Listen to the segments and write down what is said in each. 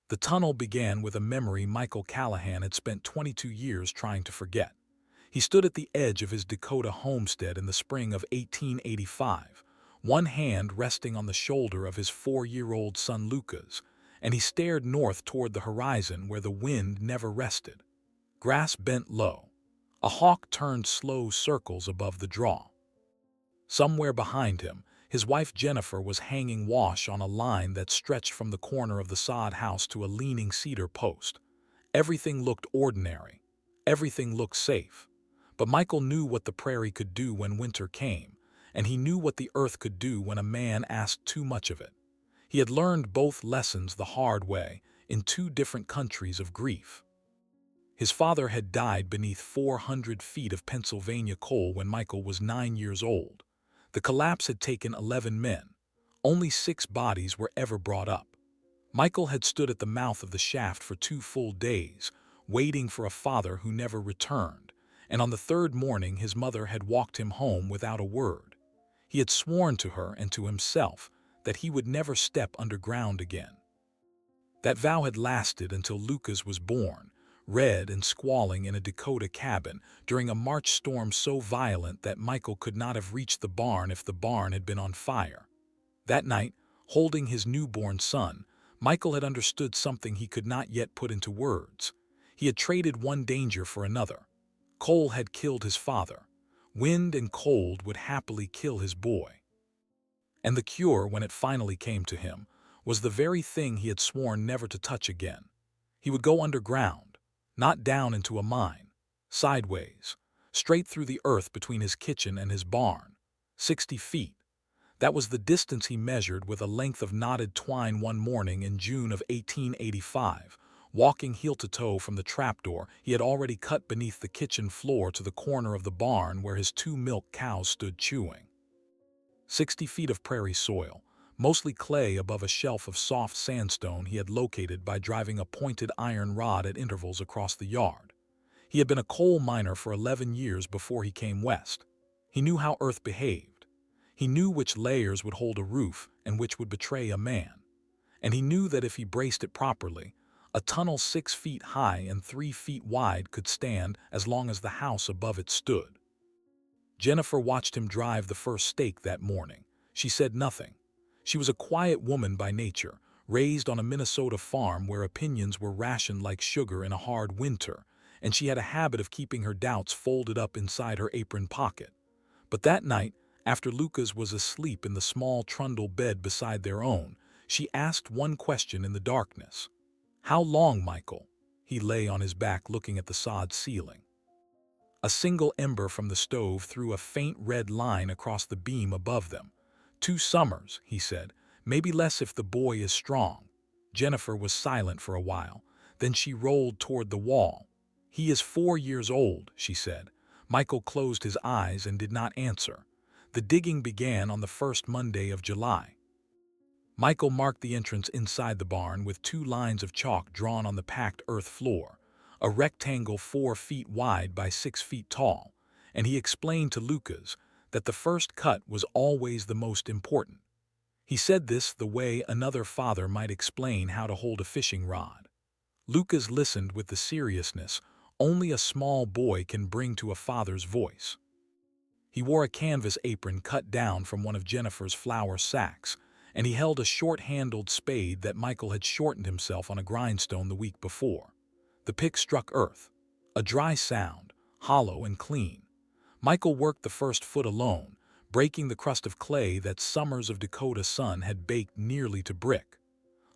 The tunnel began with a memory Michael Callahan had spent 22 years trying to forget. He stood at the edge of his Dakota homestead in the spring of 1885, one hand resting on the shoulder of his 4-year-old son Lucas, and he stared north toward the horizon where the wind never rested. Grass bent low. A hawk turned slow circles above the draw. Somewhere behind him, his wife Jennifer was hanging wash on a line that stretched from the corner of the sod house to a leaning cedar post. Everything looked ordinary. Everything looked safe. But Michael knew what the prairie could do when winter came, and he knew what the earth could do when a man asked too much of it. He had learned both lessons the hard way in two different countries of grief. His father had died beneath 400 feet of Pennsylvania coal when Michael was 9 years old. The collapse had taken 11 men. Only 6 bodies were ever brought up. Michael had stood at the mouth of the shaft for 2 full days, waiting for a father who never returned, and on the 3rd morning his mother had walked him home without a word. He had sworn to her and to himself that he would never step underground again. That vow had lasted until Lucas was born, red and squalling in a Dakota cabin during a March storm so violent that Michael could not have reached the barn if the barn had been on fire. That night, holding his newborn son, Michael had understood something he could not yet put into words. He had traded one danger for another. Coal had killed his father. Wind and cold would happily kill his boy. And the cure, when it finally came to him, was the very thing he had sworn never to touch again. He would go underground, not down into a mine, sideways, straight through the earth between his kitchen and his barn, 60 feet. That was the distance he measured with a length of knotted twine one morning in June of 1885, walking heel to toe from the trapdoor he had already cut beneath the kitchen floor to the corner of the barn where his 2 milk cows stood chewing. 60 feet of prairie soil, mostly clay above a shelf of soft sandstone he had located by driving a pointed iron rod at intervals across the yard. He had been a coal miner for 11 years before he came west. He knew how earth behaved. He knew which layers would hold a roof and which would betray a man. And he knew that if he braced it properly, a tunnel 6 feet high and 3 feet wide could stand as long as the house above it stood. Jennifer watched him drive the first stake that morning. She said nothing. She was a quiet woman by nature, raised on a Minnesota farm where opinions were rationed like sugar in a hard winter, and she had a habit of keeping her doubts folded up inside her apron pocket. But that night, after Lucas was asleep in the small trundle bed beside their own, she asked one question in the darkness. "How long, Michael?" He lay on his back looking at the sod ceiling. A single ember from the stove threw a faint red line across the beam above them. 2 summers, he said, maybe less if the boy is strong. Jennifer was silent for a while. Then she rolled toward the wall. "He is 4 years old," she said. Michael closed his eyes and did not answer. The digging began on the first Monday of July. Michael marked the entrance inside the barn with 2 lines of chalk drawn on the packed earth floor, a rectangle 4 feet wide by 6 feet tall, and he explained to Lucas that the first cut was always the most important. He said this the way another father might explain how to hold a fishing rod. Lucas listened with the seriousness only a small boy can bring to a father's voice. He wore a canvas apron cut down from one of Jennifer's flour sacks, and he held a short-handled spade that Michael had shortened himself on a grindstone the week before. The pick struck earth, a dry sound, hollow and clean. Michael worked the first foot alone, breaking the crust of clay that summers of Dakota sun had baked nearly to brick.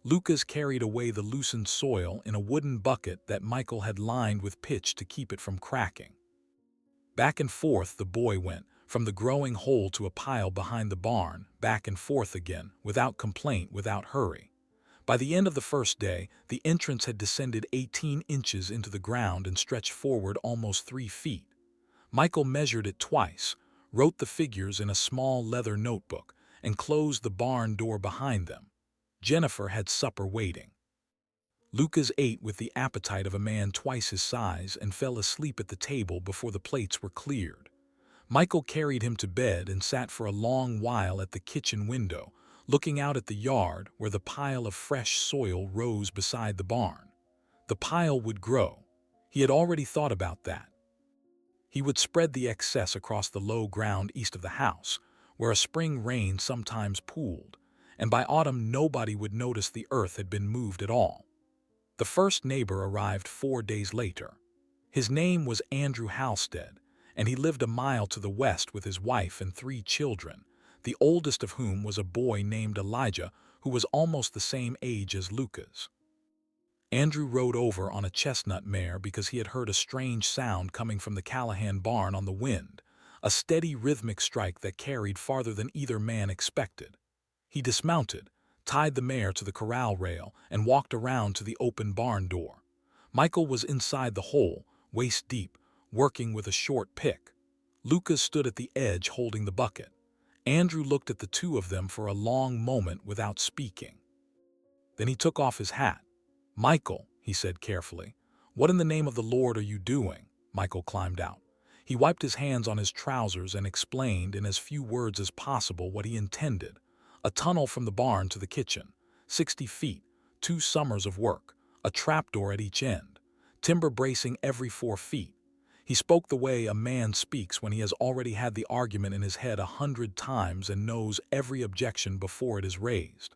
Lucas carried away the loosened soil in a wooden bucket that Michael had lined with pitch to keep it from cracking. Back and forth the boy went, from the growing hole to a pile behind the barn, back and forth again, without complaint, without hurry. By the end of the first day, the entrance had descended 18 inches into the ground and stretched forward almost 3 feet. Michael measured it twice, wrote the figures in a small leather notebook, and closed the barn door behind them. Jennifer had supper waiting. Lucas ate with the appetite of a man twice his size and fell asleep at the table before the plates were cleared. Michael carried him to bed and sat for a long while at the kitchen window, looking out at the yard where the pile of fresh soil rose beside the barn. The pile would grow. He had already thought about that. He would spread the excess across the low ground east of the house, where a spring rain sometimes pooled, and by autumn nobody would notice the earth had been moved at all. The first neighbor arrived 4 days later. His name was Andrew Halstead, and he lived a mile to the west with his wife and 3 children, the oldest of whom was a boy named Elijah, who was almost the same age as Lucas. Andrew rode over on a chestnut mare because he had heard a strange sound coming from the Callahan barn on the wind, a steady rhythmic strike that carried farther than either man expected. He dismounted, tied the mare to the corral rail, and walked around to the open barn door. Michael was inside the hole, waist deep, working with a short pick. Lucas stood at the edge holding the bucket. Andrew looked at the two of them for a long moment without speaking. Then he took off his hat. "Michael," he said carefully, "what in the name of the Lord are you doing?" Michael climbed out. He wiped his hands on his trousers and explained in as few words as possible what he intended. A tunnel from the barn to the kitchen, 60 feet, 2 summers of work, a trapdoor at each end, timber bracing every 4 feet. He spoke the way a man speaks when he has already had the argument in his head 100 times and knows every objection before it is raised.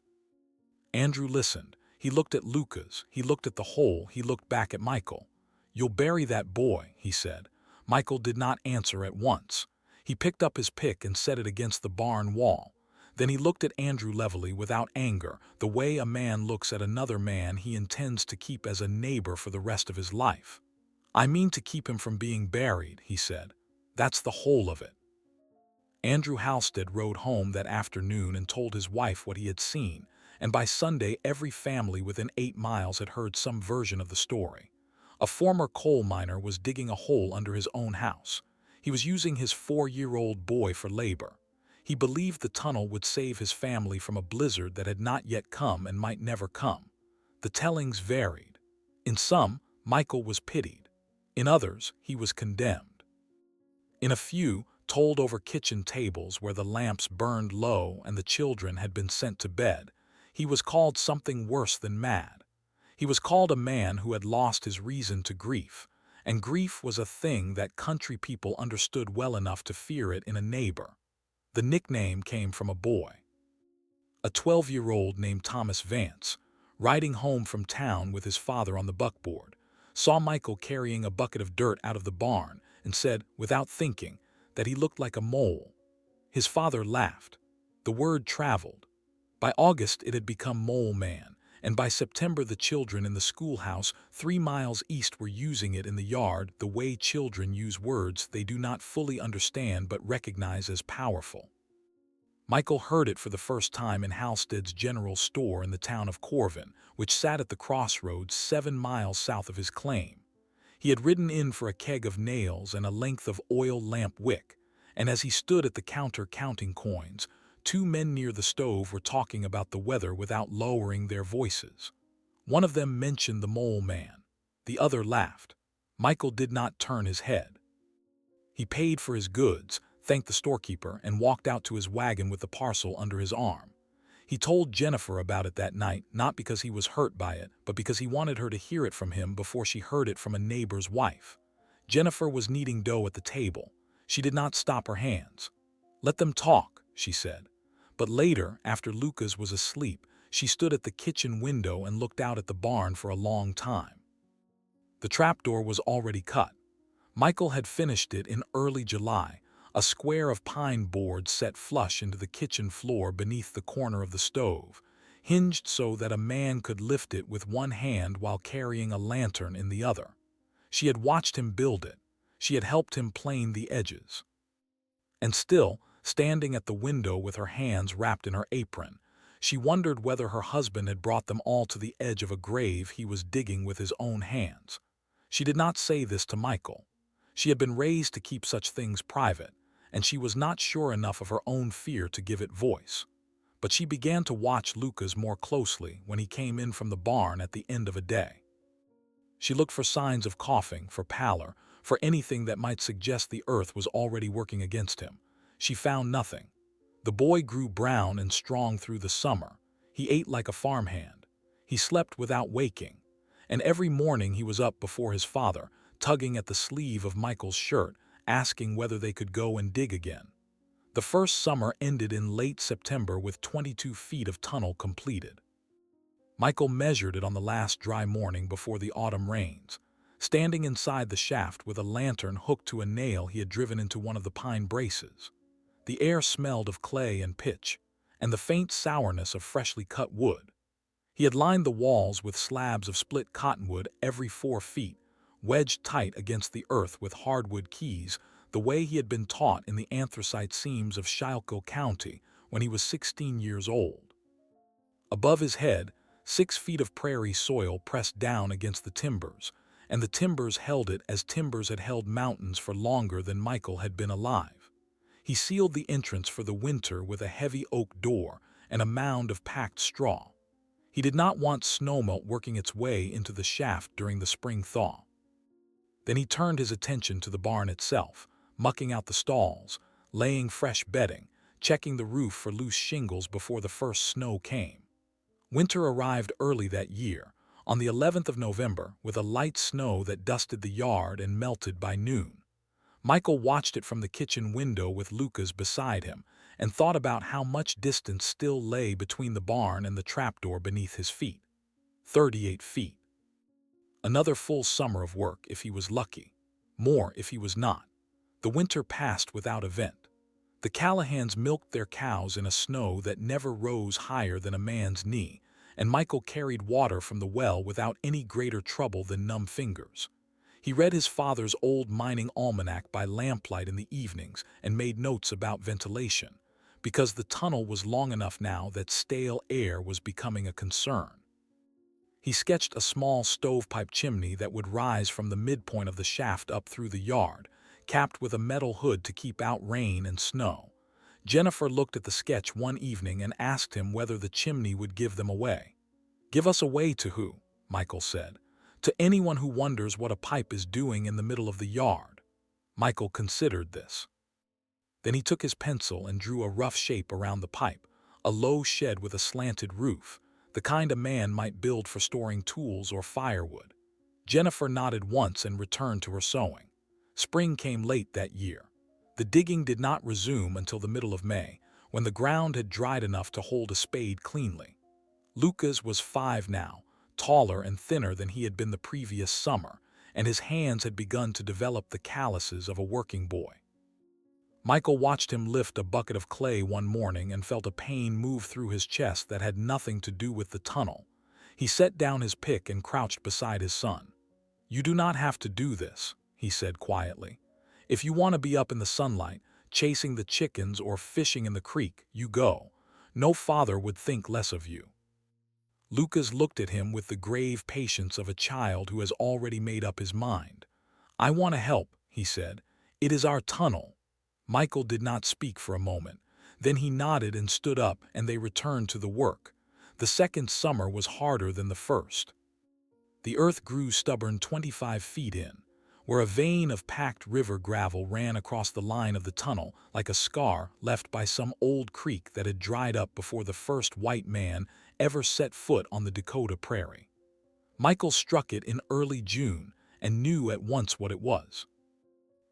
Andrew listened. He looked at Lucas, he looked at the hole, he looked back at Michael. "You'll bury that boy," he said. Michael did not answer at once. He picked up his pick and set it against the barn wall. Then he looked at Andrew levelly without anger, the way a man looks at another man he intends to keep as a neighbor for the rest of his life. "I mean to keep him from being buried," he said. "That's the whole of it." Andrew Halstead rode home that afternoon and told his wife what he had seen, and by Sunday every family within 8 miles had heard some version of the story. A former coal miner was digging a hole under his own house. He was using his 4-year-old boy for labor. He believed the tunnel would save his family from a blizzard that had not yet come and might never come. The tellings varied. In some, Michael was pitied. In others, he was condemned. In a few, told over kitchen tables where the lamps burned low and the children had been sent to bed, he was called something worse than mad. He was called a man who had lost his reason to grief, and grief was a thing that country people understood well enough to fear it in a neighbor. The nickname came from a boy. A 12-year-old named Thomas Vance, riding home from town with his father on the buckboard, saw Michael carrying a bucket of dirt out of the barn and said, without thinking, that he looked like a mole. His father laughed. The word traveled. By August it had become Mole Man, and by September the children in the schoolhouse 3 miles east were using it in the yard the way children use words they do not fully understand but recognize as powerful. Michael heard it for the first time in Halstead's general store in the town of Corvin, which sat at the crossroads 7 miles south of his claim. He had ridden in for a keg of nails and a length of oil lamp wick, and as he stood at the counter counting coins, 2 men near the stove were talking about the weather without lowering their voices. One of them mentioned the Mole Man. The other laughed. Michael did not turn his head. He paid for his goods, thanked the storekeeper, and walked out to his wagon with the parcel under his arm. He told Jennifer about it that night, not because he was hurt by it, but because he wanted her to hear it from him before she heard it from a neighbor's wife. Jennifer was kneading dough at the table. She did not stop her hands. "Let them talk," she said. But later, after Lucas was asleep, she stood at the kitchen window and looked out at the barn for a long time. The trapdoor was already cut. Michael had finished it in early July, a square of pine boards set flush into the kitchen floor beneath the corner of the stove, hinged so that a man could lift it with one hand while carrying a lantern in the other. She had watched him build it. She had helped him plane the edges. And still, standing at the window with her hands wrapped in her apron, she wondered whether her husband had brought them all to the edge of a grave he was digging with his own hands. She did not say this to Michael. She had been raised to keep such things private, and she was not sure enough of her own fear to give it voice. But she began to watch Lucas more closely when he came in from the barn at the end of a day. She looked for signs of coughing, for pallor, for anything that might suggest the earth was already working against him. She found nothing. The boy grew brown and strong through the summer. He ate like a farmhand. He slept without waking. And every morning he was up before his father, tugging at the sleeve of Michael's shirt, asking whether they could go and dig again. The first summer ended in late September with 22 feet of tunnel completed. Michael measured it on the last dry morning before the autumn rains, standing inside the shaft with a lantern hooked to a nail he had driven into one of the pine braces. The air smelled of clay and pitch, and the faint sourness of freshly cut wood. He had lined the walls with slabs of split cottonwood every 4 feet, wedged tight against the earth with hardwood keys, the way he had been taught in the anthracite seams of Schuylkill County when he was 16 years old. Above his head, 6 feet of prairie soil pressed down against the timbers, and the timbers held it as timbers had held mountains for longer than Michael had been alive. He sealed the entrance for the winter with a heavy oak door and a mound of packed straw. He did not want snowmelt working its way into the shaft during the spring thaw. Then he turned his attention to the barn itself, mucking out the stalls, laying fresh bedding, checking the roof for loose shingles before the first snow came. Winter arrived early that year, on the 11th of November, with a light snow that dusted the yard and melted by noon. Michael watched it from the kitchen window with Lucas beside him and thought about how much distance still lay between the barn and the trapdoor beneath his feet. 38 feet. Another full summer of work if he was lucky. More if he was not. The winter passed without event. The Callahans milked their cows in a snow that never rose higher than a man's knee, and Michael carried water from the well without any greater trouble than numb fingers. He read his father's old mining almanac by lamplight in the evenings and made notes about ventilation, because the tunnel was long enough now that stale air was becoming a concern. He sketched a small stovepipe chimney that would rise from the midpoint of the shaft up through the yard, capped with a metal hood to keep out rain and snow. Jennifer looked at the sketch one evening and asked him whether the chimney would give them away. "Give us away to who?" Michael said. "To anyone who wonders what a pipe is doing in the middle of the yard." Michael considered this. Then he took his pencil and drew a rough shape around the pipe, a low shed with a slanted roof, the kind a man might build for storing tools or firewood. Jennifer nodded once and returned to her sewing. Spring came late that year. The digging did not resume until the middle of May, when the ground had dried enough to hold a spade cleanly. Lucas was 5 now, taller and thinner than he had been the previous summer, and his hands had begun to develop the calluses of a working boy. Michael watched him lift a bucket of clay one morning and felt a pain move through his chest that had nothing to do with the tunnel. He set down his pick and crouched beside his son. "You do not have to do this," he said quietly. "If you want to be up in the sunlight, chasing the chickens or fishing in the creek, you go. No father would think less of you." Lucas looked at him with the grave patience of a child who has already made up his mind. "I want to help," he said. "It is our tunnel." Michael did not speak for a moment. Then he nodded and stood up, and they returned to the work. The second summer was harder than the first. The earth grew stubborn 25 feet in, where a vein of packed river gravel ran across the line of the tunnel like a scar left by some old creek that had dried up before the first white man ever set foot on the Dakota prairie. Michael struck it in early June and knew at once what it was.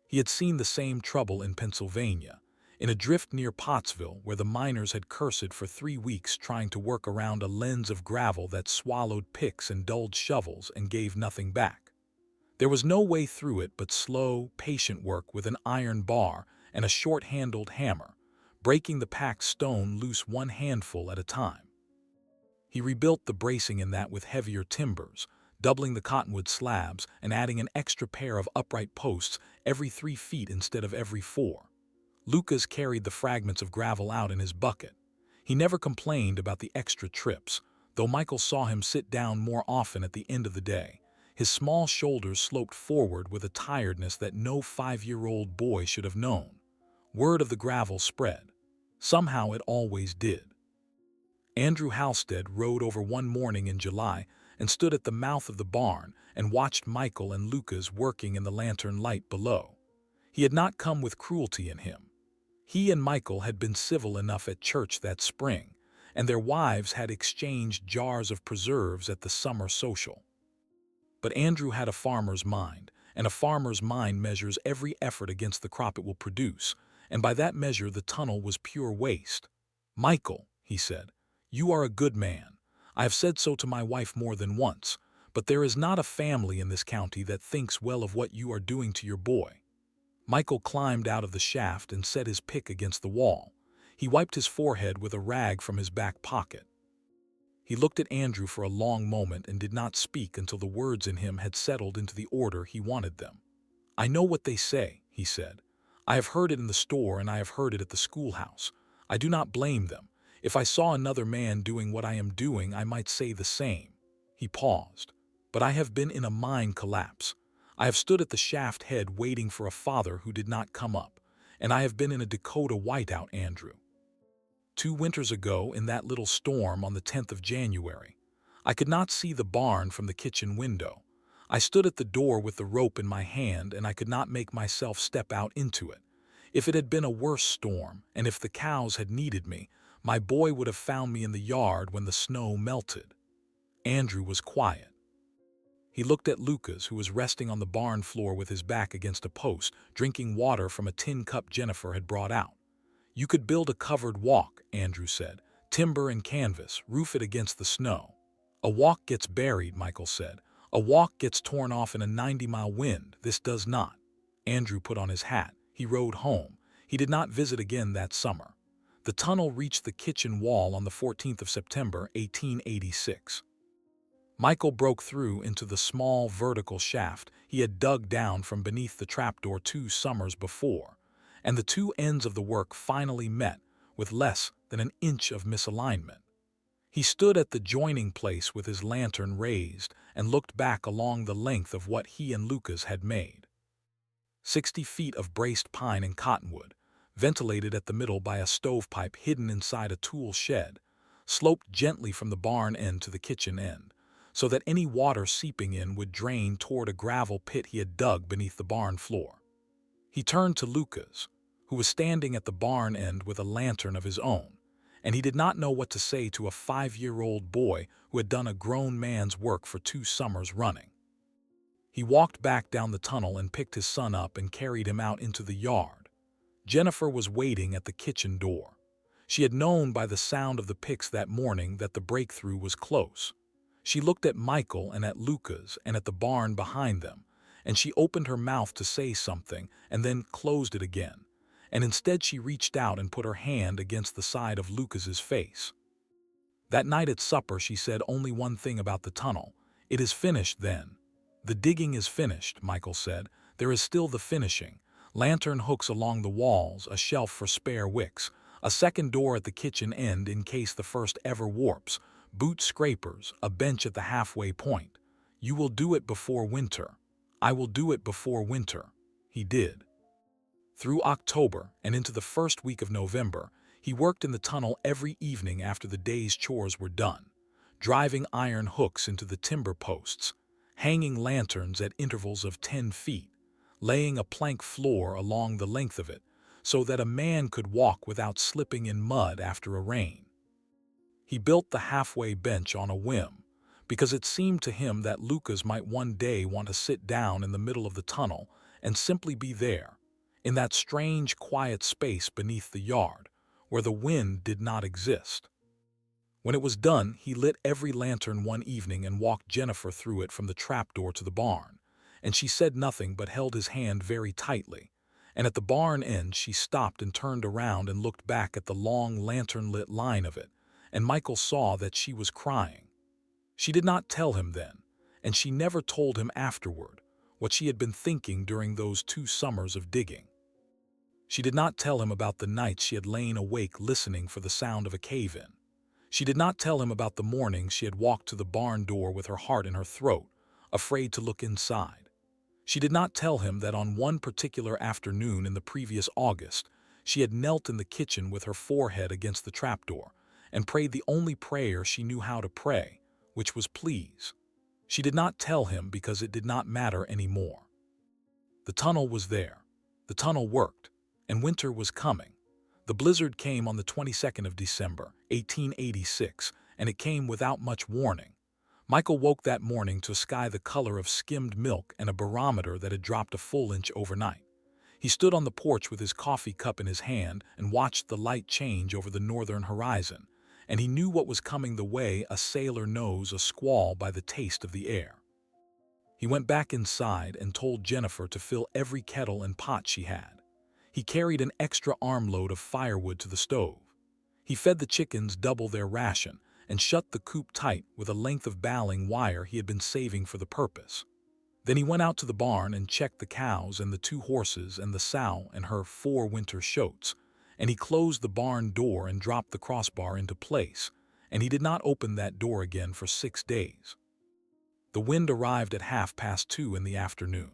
He had seen the same trouble in Pennsylvania, in a drift near Pottsville where the miners had cursed for 3 weeks trying to work around a lens of gravel that swallowed picks and dulled shovels and gave nothing back. There was no way through it but slow, patient work with an iron bar and a short-handled hammer, breaking the packed stone loose one handful at a time. He rebuilt the bracing in that with heavier timbers, doubling the cottonwood slabs and adding an extra pair of upright posts every 3 feet instead of every 4. Lucas carried the fragments of gravel out in his bucket. He never complained about the extra trips, though Michael saw him sit down more often at the end of the day. His small shoulders sloped forward with a tiredness that no 5-year-old boy should have known. Word of the gravel spread. Somehow it always did. Andrew Halstead rode over one morning in July and stood at the mouth of the barn and watched Michael and Lucas working in the lantern light below. He had not come with cruelty in him. He and Michael had been civil enough at church that spring, and their wives had exchanged jars of preserves at the summer social. But Andrew had a farmer's mind, and a farmer's mind measures every effort against the crop it will produce, and by that measure the tunnel was pure waste. "Michael," he said, "you are a good man. I have said so to my wife more than once, but there is not a family in this county that thinks well of what you are doing to your boy." Michael climbed out of the shaft and set his pick against the wall. He wiped his forehead with a rag from his back pocket. He looked at Andrew for a long moment and did not speak until the words in him had settled into the order he wanted them. "I know what they say," he said. "I have heard it in the store and I have heard it at the schoolhouse. I do not blame them. If I saw another man doing what I am doing, I might say the same." He paused. "But I have been in a mine collapse. I have stood at the shaft head waiting for a father who did not come up, and I have been in a Dakota whiteout, Andrew. 2 winters ago, in that little storm on the 10th of January, I could not see the barn from the kitchen window. I stood at the door with the rope in my hand, and I could not make myself step out into it. If it had been a worse storm, and if the cows had needed me, my boy would have found me in the yard when the snow melted." Andrew was quiet. He looked at Lucas, who was resting on the barn floor with his back against a post, drinking water from a tin cup Jennifer had brought out. "You could build a covered walk," Andrew said. "Timber and canvas, roof it against the snow." "A walk gets buried," Michael said. "A walk gets torn off in a 90-mile wind. This does not." Andrew put on his hat. He rode home. He did not visit again that summer. The tunnel reached the kitchen wall on the 14th of September, 1886. Michael broke through into the small vertical shaft he had dug down from beneath the trapdoor 2 summers before, and the two ends of the work finally met with less than an inch of misalignment. He stood at the joining place with his lantern raised and looked back along the length of what he and Lucas had made. 60 feet of braced pine and cottonwood, ventilated at the middle by a stovepipe hidden inside a tool shed, sloped gently from the barn end to the kitchen end, so that any water seeping in would drain toward a gravel pit he had dug beneath the barn floor. He turned to Lucas, who was standing at the barn end with a lantern of his own, and he did not know what to say to a 5-year-old boy who had done a grown man's work for 2 summers running. He walked back down the tunnel and picked his son up and carried him out into the yard. Jennifer was waiting at the kitchen door. She had known by the sound of the picks that morning that the breakthrough was close. She looked at Michael and at Lucas and at the barn behind them, and she opened her mouth to say something and then closed it again, and instead she reached out and put her hand against the side of Lucas's face. That night at supper she said only one thing about the tunnel. "It is finished then." "The digging is finished," Michael said. "There is still the finishing. Lantern hooks along the walls, a shelf for spare wicks, a second door at the kitchen end in case the first ever warps, boot scrapers, a bench at the halfway point. You will do it before winter." "I will do it before winter." He did. Through October and into the first week of November, he worked in the tunnel every evening after the day's chores were done, driving iron hooks into the timber posts, hanging lanterns at intervals of 10 feet, laying a plank floor along the length of it so that a man could walk without slipping in mud after a rain. He built the halfway bench on a whim, because it seemed to him that Lucas might one day want to sit down in the middle of the tunnel and simply be there, in that strange quiet space beneath the yard, where the wind did not exist. When it was done, he lit every lantern one evening and walked Jennifer through it from the trapdoor to the barn, and she said nothing but held his hand very tightly, and at the barn end she stopped and turned around and looked back at the long lantern-lit line of it, and Michael saw that she was crying. She did not tell him then, and she never told him afterward, what she had been thinking during those 2 summers of digging. She did not tell him about the nights she had lain awake listening for the sound of a cave-in. She did not tell him about the mornings she had walked to the barn door with her heart in her throat, afraid to look inside. She did not tell him that on one particular afternoon in the previous August, she had knelt in the kitchen with her forehead against the trapdoor and prayed the only prayer she knew how to pray, which was please. She did not tell him because it did not matter anymore. The tunnel was there. The tunnel worked, and winter was coming. The blizzard came on the 22nd of December, 1886, and it came without much warning. Michael woke that morning to a sky the color of skimmed milk and a barometer that had dropped a full inch overnight. He stood on the porch with his coffee cup in his hand and watched the light change over the northern horizon, and he knew what was coming the way a sailor knows a squall by the taste of the air. He went back inside and told Jennifer to fill every kettle and pot she had. He carried an extra armload of firewood to the stove. He fed the chickens double their ration and shut the coop tight with a length of baling wire he had been saving for the purpose. Then he went out to the barn and checked the cows and the 2 horses and the sow and her 4 winter shoats, and he closed the barn door and dropped the crossbar into place, and he did not open that door again for 6 days. The wind arrived at 2:30 in the afternoon.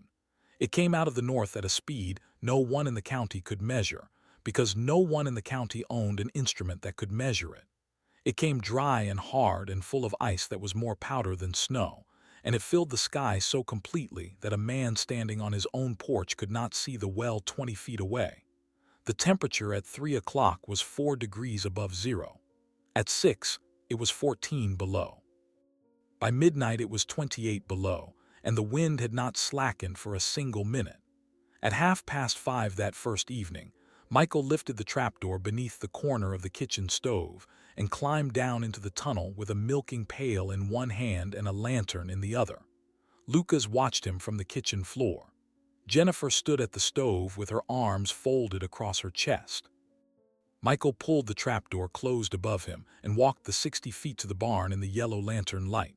It came out of the north at a speed no one in the county could measure, because no one in the county owned an instrument that could measure it. It came dry and hard and full of ice that was more powder than snow, and it filled the sky so completely that a man standing on his own porch could not see the well 20 feet away. The temperature at 3 o'clock was 4 degrees above zero. At 6, it was 14 below. By midnight it was 28 below, and the wind had not slackened for a single minute. At 5:30 that first evening, Michael lifted the trapdoor beneath the corner of the kitchen stove and climbed down into the tunnel with a milking pail in one hand and a lantern in the other. Lucas watched him from the kitchen floor. Jennifer stood at the stove with her arms folded across her chest. Michael pulled the trapdoor closed above him and walked the 60 feet to the barn in the yellow lantern light,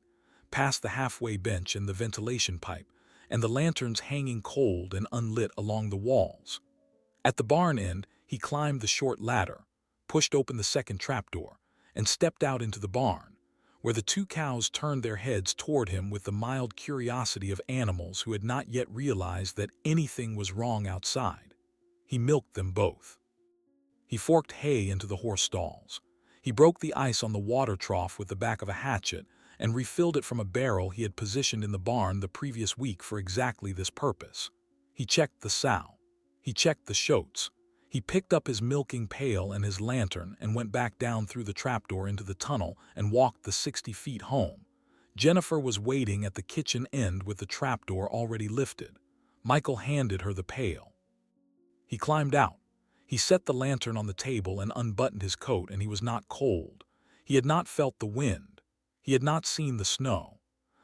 past the halfway bench and the ventilation pipe, and the lanterns hanging cold and unlit along the walls. At the barn end, he climbed the short ladder, pushed open the second trapdoor, and stepped out into the barn, where the 2 cows turned their heads toward him with the mild curiosity of animals who had not yet realized that anything was wrong outside. He milked them both. He forked hay into the horse stalls. He broke the ice on the water trough with the back of a hatchet and refilled it from a barrel he had positioned in the barn the previous week for exactly this purpose. He checked the sow. He checked the shoats. He picked up his milking pail and his lantern and went back down through the trapdoor into the tunnel and walked the 60 feet home. Jennifer was waiting at the kitchen end with the trapdoor already lifted. Michael handed her the pail. He climbed out. He set the lantern on the table and unbuttoned his coat, and he was not cold. He had not felt the wind. He had not seen the snow.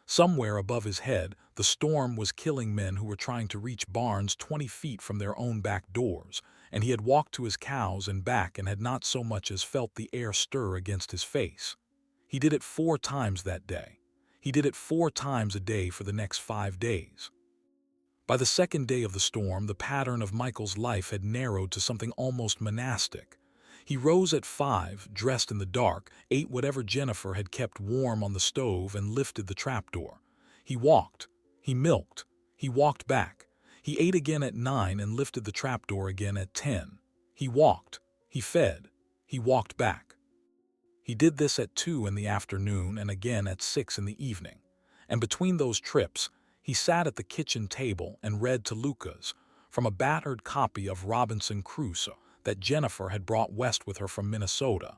Somewhere above his head, the storm was killing men who were trying to reach barns 20 feet from their own back doors, and he had walked to his cows and back and had not so much as felt the air stir against his face. He did it 4 times that day. He did it 4 times a day for the next 5 days. By the second day of the storm, the pattern of Michael's life had narrowed to something almost monastic. He rose at 5, dressed in the dark, ate whatever Jennifer had kept warm on the stove, and lifted the trapdoor. He walked. He milked. He walked back. He ate again at 9 and lifted the trapdoor again at 10. He walked. He fed. He walked back. He did this at 2 in the afternoon and again at 6 in the evening. And between those trips, he sat at the kitchen table and read to Lucas from a battered copy of Robinson Crusoe that Jennifer had brought west with her from Minnesota.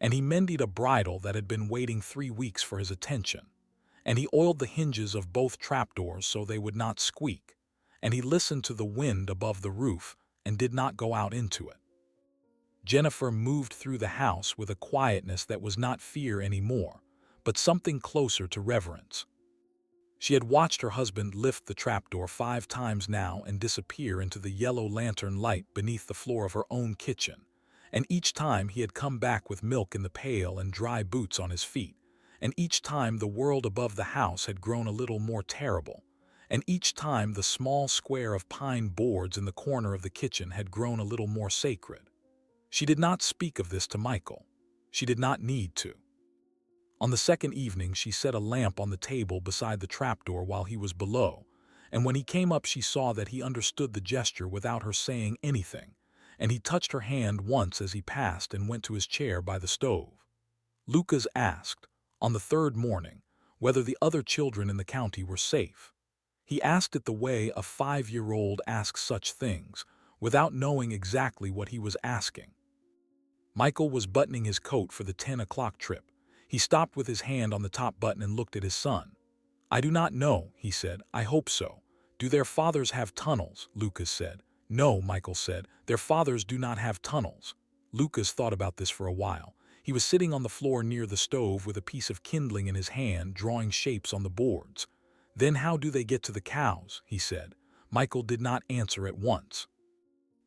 And he mended a bridle that had been waiting 3 weeks for his attention. And he oiled the hinges of both trapdoors so they would not squeak. And he listened to the wind above the roof and did not go out into it. Jennifer moved through the house with a quietness that was not fear anymore, but something closer to reverence. She had watched her husband lift the trapdoor 5 times now and disappear into the yellow lantern light beneath the floor of her own kitchen, and each time he had come back with milk in the pail and dry boots on his feet, and each time the world above the house had grown a little more terrible, and each time the small square of pine boards in the corner of the kitchen had grown a little more sacred. She did not speak of this to Michael. She did not need to. On the second evening, she set a lamp on the table beside the trapdoor while he was below, and when he came up she saw that he understood the gesture without her saying anything, and he touched her hand once as he passed and went to his chair by the stove. Lucas asked, on the 3rd morning, whether the other children in the county were safe. He asked it the way a 5-year-old asks such things, without knowing exactly what he was asking. Michael was buttoning his coat for the 10 o'clock trip. He stopped with his hand on the top button and looked at his son. "I do not know," he said. "I hope so." "Do their fathers have tunnels?" Lucas said. "No," Michael said. "Their fathers do not have tunnels." Lucas thought about this for a while. He was sitting on the floor near the stove with a piece of kindling in his hand, drawing shapes on the boards. "Then how do they get to the cows?" he said. Michael did not answer at once.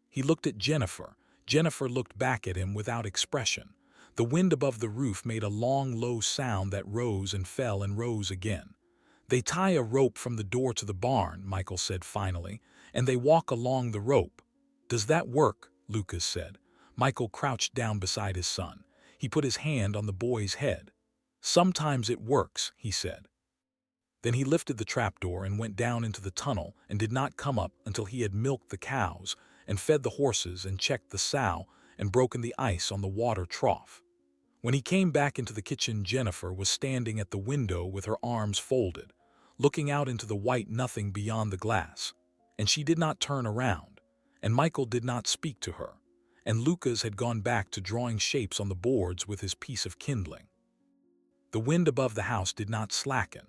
He looked at Jennifer. Jennifer looked back at him without expression. The wind above the roof made a long, low sound that rose and fell and rose again. "They tie a rope from the door to the barn," Michael said finally, "and they walk along the rope." "Does that work?" Lucas said. Michael crouched down beside his son. He put his hand on the boy's head. "Sometimes it works," he said. Then he lifted the trapdoor and went down into the tunnel and did not come up until he had milked the cows and fed the horses and checked the sow and broken the ice on the water trough. When he came back into the kitchen, Jennifer was standing at the window with her arms folded, looking out into the white nothing beyond the glass. And she did not turn around, and Michael did not speak to her, and Lucas had gone back to drawing shapes on the boards with his piece of kindling. The wind above the house did not slacken.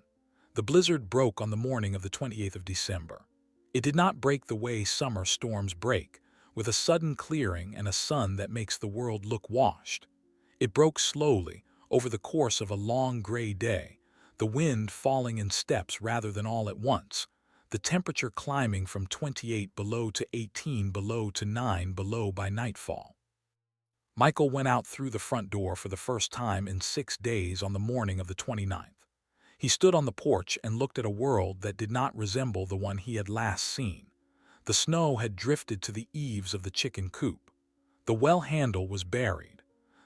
The blizzard broke on the morning of the 28th of December. It did not break the way summer storms break, with a sudden clearing and a sun that makes the world look washed. It broke slowly, over the course of a long gray day, the wind falling in steps rather than all at once, the temperature climbing from 28 below to 18 below to 9 below by nightfall. Michael went out through the front door for the first time in 6 days on the morning of the 29th. He stood on the porch and looked at a world that did not resemble the one he had last seen. The snow had drifted to the eaves of the chicken coop. The well handle was buried.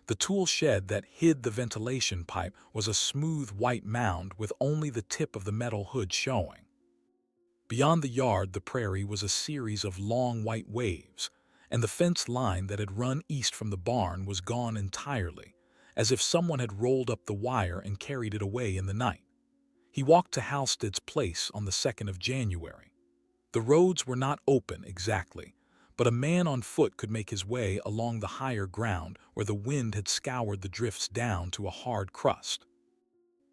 The tool shed that hid the ventilation pipe was a smooth white mound with only the tip of the metal hood showing. Beyond the yard, the prairie was a series of long white waves, and the fence line that had run east from the barn was gone entirely, as if someone had rolled up the wire and carried it away in the night. He walked to Halstead's place on the 2nd of January. The roads were not open exactly, but a man on foot could make his way along the higher ground where the wind had scoured the drifts down to a hard crust.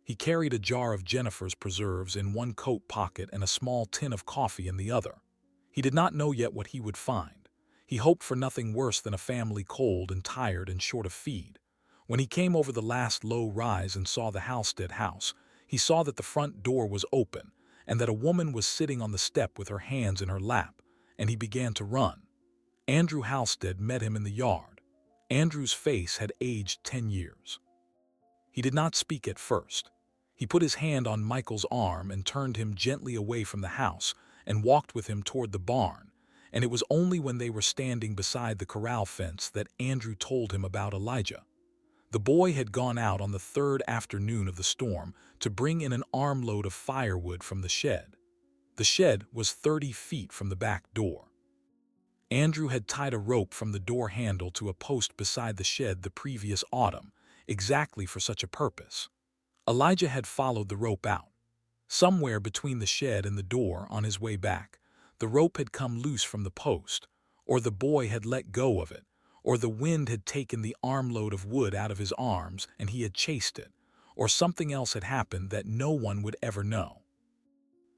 He carried a jar of Jennifer's preserves in one coat pocket and a small tin of coffee in the other. He did not know yet what he would find. He hoped for nothing worse than a family cold and tired and short of feed. When he came over the last low rise and saw the Halstead house, he saw that the front door was open and that a woman was sitting on the step with her hands in her lap, and he began to run. Andrew Halstead met him in the yard. Andrew's face had aged 10 years. He did not speak at first. He put his hand on Michael's arm and turned him gently away from the house and walked with him toward the barn, and it was only when they were standing beside the corral fence that Andrew told him about Elijah. The boy had gone out on the 3rd afternoon of the storm to bring in an armload of firewood from the shed. The shed was 30 feet from the back door. Andrew had tied a rope from the door handle to a post beside the shed the previous autumn, exactly for such a purpose. Elijah had followed the rope out. Somewhere between the shed and the door on his way back, the rope had come loose from the post, or the boy had let go of it, or the wind had taken the armload of wood out of his arms and he had chased it, or something else had happened that no one would ever know.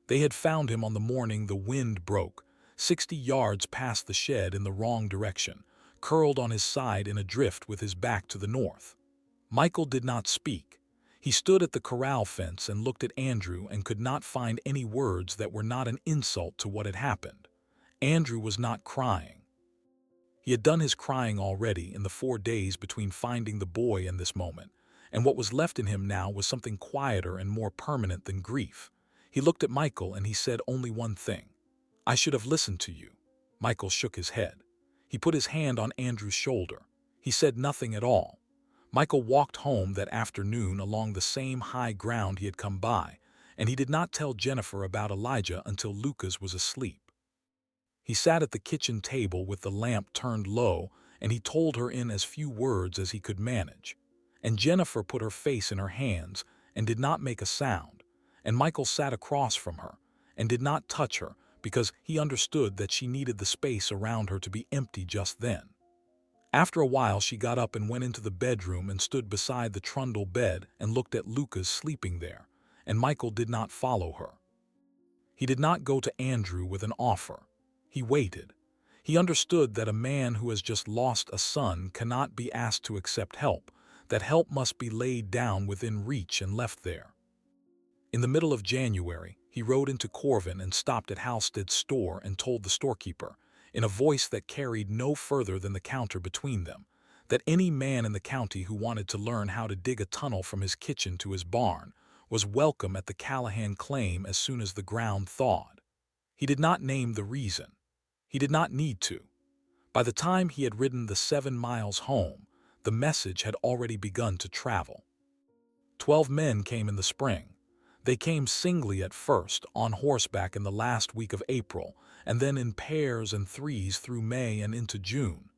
They had found him on the morning the wind broke, 60 yards past the shed in the wrong direction, curled on his side in a drift with his back to the north. Michael did not speak. He stood at the corral fence and looked at Andrew and could not find any words that were not an insult to what had happened. Andrew was not crying. He had done his crying already in the 4 days between finding the boy and this moment, and what was left in him now was something quieter and more permanent than grief. He looked at Michael and he said only one thing: "I should have listened to you." Michael shook his head. He put his hand on Andrew's shoulder. He said nothing at all. Michael walked home that afternoon along the same high ground he had come by, and he did not tell Jennifer about Elijah until Lucas was asleep. He sat at the kitchen table with the lamp turned low, and he told her in as few words as he could manage. And Jennifer put her face in her hands and did not make a sound, and Michael sat across from her and did not touch her because he understood that she needed the space around her to be empty just then. After a while, she got up and went into the bedroom and stood beside the trundle bed and looked at Lucas sleeping there, and Michael did not follow her. He did not go to Andrew with an offer. He waited. He understood that a man who has just lost a son cannot be asked to accept help, that help must be laid down within reach and left there. In the middle of January, he rode into Corvin and stopped at Halstead's store and told the storekeeper, in a voice that carried no further than the counter between them, that any man in the county who wanted to learn how to dig a tunnel from his kitchen to his barn was welcome at the Callahan claim as soon as the ground thawed. He did not name the reason. He did not need to. By the time he had ridden the 7 miles home, the message had already begun to travel. 12 men came in the spring. They came singly at first, on horseback in the last week of April, and then in pairs and threes through May and into June.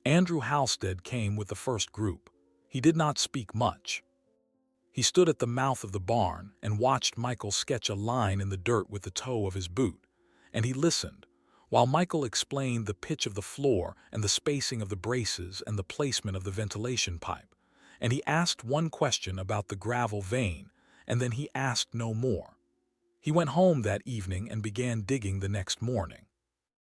Andrew Halstead came with the first group. He did not speak much. He stood at the mouth of the barn and watched Michael sketch a line in the dirt with the toe of his boot, and he listened, while Michael explained the pitch of the floor and the spacing of the braces and the placement of the ventilation pipe, and he asked one question about the gravel vein, and then he asked no more. He went home that evening and began digging the next morning.